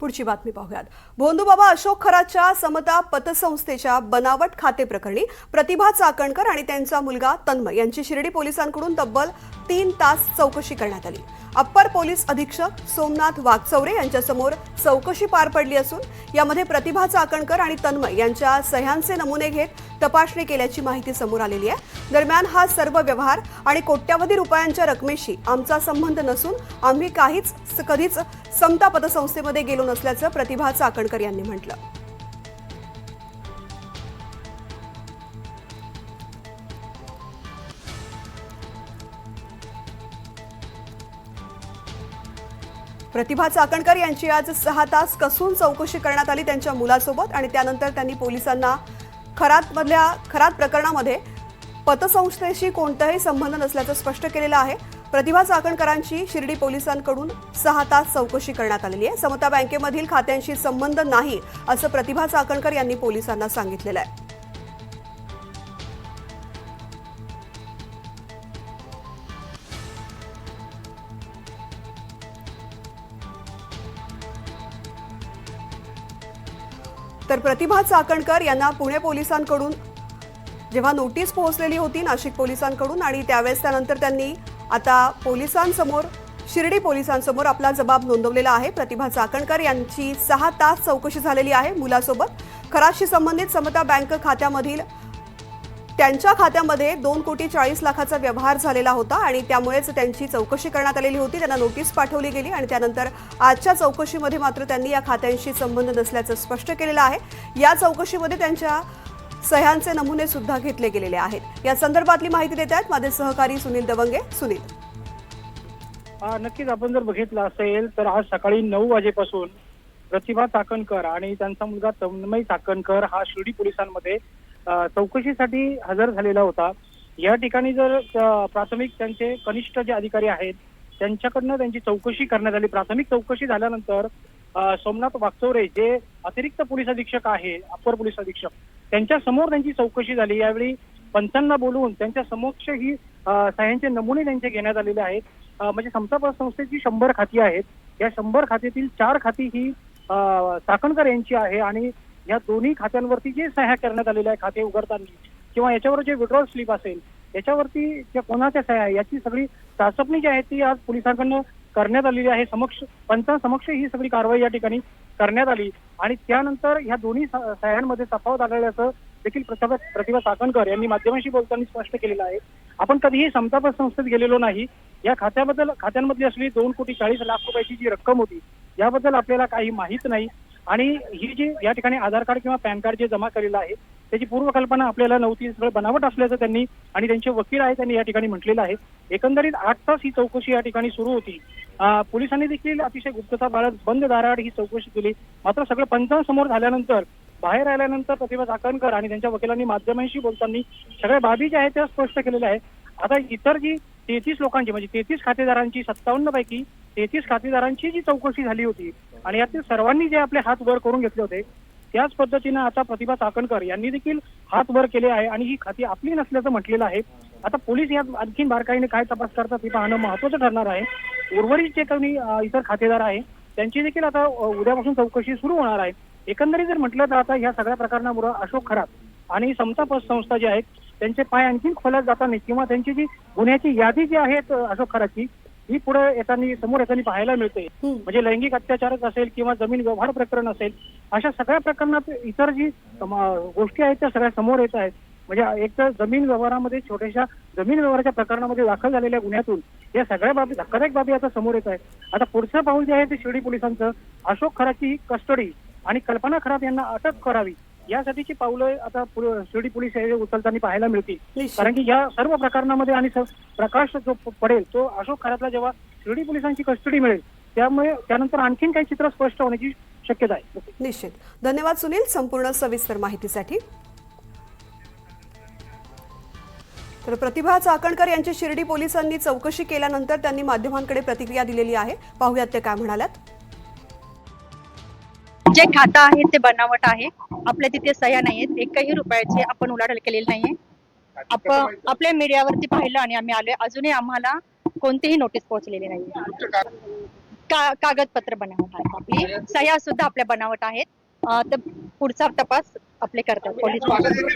पुढची बातमी पाहूयात। भोंदूबाबा अशोक खरातच्या समता पतसंस्थेच्या बनावट खाते प्रकरणी प्रतिभा चाकणकर आणि त्यांचा मुलगा तन्मय यांची शिर्डी पोलिसांकडून तब्बल 3 तास चौकशी करण्यात आली। अप्पर पोलीस अधीक्षक सोमनाथ वागचौरे यांच्यासमोर चौकशी पार पडली असून यामध्ये प्रतिभा चाकणकर आणि तन्मय यांच्या सह्यांचे नमुने घेत तपासणी केल्याची माहिती समोर आलेली आहे। दरम्यान हा सर्व व्यवहार आणि कोट्यवधी रुपयांच्या रकमेशी आमचा संबंध नसून आम्ही कधीच समता पतसंस्थेमध्ये गेलो नसल्याचं प्रतिभा चाकणकर यांनी म्हटलं। प्रतिभा चाकणकर यांची आज 6 तास कसून चौकशी करण्यात आली त्यांच्या मुलासोबत आणि त्यानंतर त्यांनी पोलिसांना खरात प्रकरणामध्ये पतसंस्थेशी कोणताही संबंध नसल्याचं स्पष्ट केलेलं आहे। प्रतिभा चाकणकरांची शिर्डी पोलिसांकडून 6 तास चौकशी करण्यात आलेली आहे। समता बँकेमधील खात्यांशी संबंध नाही असं प्रतिभा चाकणकर यांनी पोलिसांना सांगितलेलं आहे। तर प्रतिभा चाकणकर यांना पुणे पोलिसांकडून जेव्हा नोटीस पोहोचलेली होती नाशिक पोलिसांकडून आणि त्यावेळेस त्यानंतर त्यांनी आता शिर्डी पोलिसांसमोर आपला जबाब नोंदवलेला आहे। प्रतिभा चाकणकर यांची 6 तास चौकशी झालेली आहे मुलासोबत। खरातशी संबंधित समता बँक खात्यामधील त्यांच्या खात्यामध्ये 2,40,00,000चा व्यवहार झालेला होता आणि त्यामुळेच त्यांची चौकशी करण्यात आलेली होती। त्यांना नोटीस पाठवली गेली आणि त्यानंतर आजच्या चौकशीमध्ये मात्र त्यांनी या खात्यांशी संबंध नसल्याचं स्पष्ट केलेलं आहे। या चौकशीमध्ये त्यांच्या सह्यांचे नमुने सुद्धा घेतले गेलेले आहेत। या संदर्भातली माहिती देत आहेत माझे सहकारी सुनील दवंगे। सुनील, नक्कीच आपण जर बघितलं असेल तर आज सकाळी 9 वाजेपासून प्रतिभा चाकणकर आणि त्यांचा मुलगा तन्मय चाकणकर हा शिर्डी पोलिसांमध्ये चौकशीसाठी हजर झालेला होता। या ठिकाणी जर प्राथमिक त्यांचे कनिष्ठ जे अधिकारी आहेत त्यांच्याकडनं त्यांची चौकशी करण्यात आली। प्राथमिक चौकशी झाल्यानंतर सोमनाथ वागचौरे जे अतिरिक्त पोलीस अधीक्षक आहे, अप्पर पोलीस अधीक्षक, त्यांच्या समोर त्यांची चौकशी झाली। यावेळी पंचांना बोलवून त्यांच्या समक्ष ही सह्यांचे नमुने त्यांचे घेण्यात आलेले आहेत। म्हणजे समता पतसंस्थेची 100 खाती आहेत। या 100 खात्यातील 4 खाती ही चाकणकर यांची आहे आणि या दोन्ही खात्यांवरती जे सह्या करण्यात आलेल्या आहे खाते उघडताना किंवा याच्यावर जे विड्रॉल स्लिप असेल याच्यावरती कोणाच्या सह्या याची सगळी चाचपणी जी आहे ती आज पोलिसांकडून करण्यात आलेली आहे। पंचांसमक्ष ही सगळी कारवाई या ठिकाणी करण्यात आली आणि त्यानंतर ह्या दोन्ही सह्यांमध्ये तफावत आढळल्याचं देखील प्रतिभा चाकणकर यांनी माध्यमांशी बोलताना स्पष्ट केलेलं आहे। आपण कधीही समता पतसंस्थेत गेलेलो नाही। या खात्यांमधली असलेली 2,40,00,000 रुपयाची जी रक्कम होती याबद्दल आपल्याला काही माहित नाही आणि ही जी या ठिकाणी आधार कार्ड किंवा पॅन कार्ड जे जमा केलेलं आहे त्याची पूर्वकल्पना आपल्याला नव्हती। सगळं बनावट असल्याचं त्यांनी आणि त्यांचे वकील आहे त्यांनी या ठिकाणी म्हटलेलं आहे। एकंदरीत 8 तास ही चौकशी या ठिकाणी सुरू होती। पोलिसांनी देखील अतिशय गुप्तता बाळगत बंद दाराआड ही चौकशी केली। मात्र सगळं पंचांसमोर झाल्यानंतर बाहेर आल्यानंतर प्रतिभा चाकणकर आणि त्यांच्या वकिलांनी माध्यमांशी बोलताना सगळ्या बाबी ज्या आहेत त्या स्पष्ट केलेल्या आहेत। आता इतर जी 33 लोकांची म्हणजे 33 खातेदारांची 57 पैकी 33 खातेदारांची जी चौकशी झाली होती आणि यातील सर्वांनी जे आपले हात वर करून घेतले होते त्याच पद्धतीनं आता प्रतिभा चाकणकर यांनी देखील हात वर केले आहे आणि ही खाती आपली नसल्याचं म्हटलेलं आहे। आता पोलीस यात आणखी बारकाईने काय तपास करतात हे पाहणं महत्त्वाचं ठरणार आहे। उर्वरित जे काही इतर खातेदार आहे त्यांची देखील आता उद्यापासून चौकशी सुरू होणार आहे। एकंदरीत जर म्हटलं तर आता या सगळ्या प्रकरणामुळे अशोक खरात आणि समता पतसंस्था जे आहेत त्यांचे पाय आणखी खोलात जाताना किंवा त्यांची जी गुन्ह्याची यादी जी आहे अशोक खरातची ही पुढे समोर येताना पाहायला मिळते। म्हणजे लैंगिक अत्याचारच असेल किंवा जमीन व्यवहार प्रकरण असेल अशा सगळ्या प्रकरणात इतर जी गोष्टी आहेत त्या सगळ्या समोर येत आहेत। म्हणजे एक तर जमीन व्यवहारामध्ये छोट्याशा जमीन व्यवहाराच्या प्रकरणामध्ये दाखल झालेल्या गुन्ह्यातून या सगळ्या बाबी धक्कादायक बाबी आता समोर येत आहेत। आता पुढचं पाऊल जे आहे ते शिर्डी पोलिसांचं अशोक खरातची कस्टडी आणि कल्पना खरात यांना अटक करावी यासाठीची पावलं आता शिर्डी पोलीस उचलताना पाहायला मिळतील। कारण की या सर्व प्रकरणामध्ये आणि प्रकाश जो पडेल तो अशोक खरातला जेव्हा शिर्डी पोलिसांची कस्टडी मिळेल त्यामुळे त्यानंतर आणखीन काही चित्र स्पष्ट होण्याची शक्यता आहे। निश्चित। धन्यवाद सुनील संपूर्ण सविस्तर माहितीसाठी। तर प्रतिभा चाकणकर यांची शिर्डी पोलिसांनी चौकशी केल्यानंतर त्यांनी माध्यमांकडे प्रतिक्रिया दिलेली आहे। पाहूयात ते काय म्हणाल्यात। जे खातं आहे ते बनावट आहे। आपल्या तिथे सह्या नाहीयेत, एकही रुपयाची आपण उलाढाल केलेली नाहीये। आपल्या मीडियावरती पाहिलं आणि आम्ही आलोय। अजूनही आम्हाला कोणतीही नोटीस पोहोचलेली नाहीये। कागदपत्र बनावट आहेत, आपली सह्या सुद्धा आपल्या बनावट आहेत. तर पुढचा तपास आपले करतात पोलीस.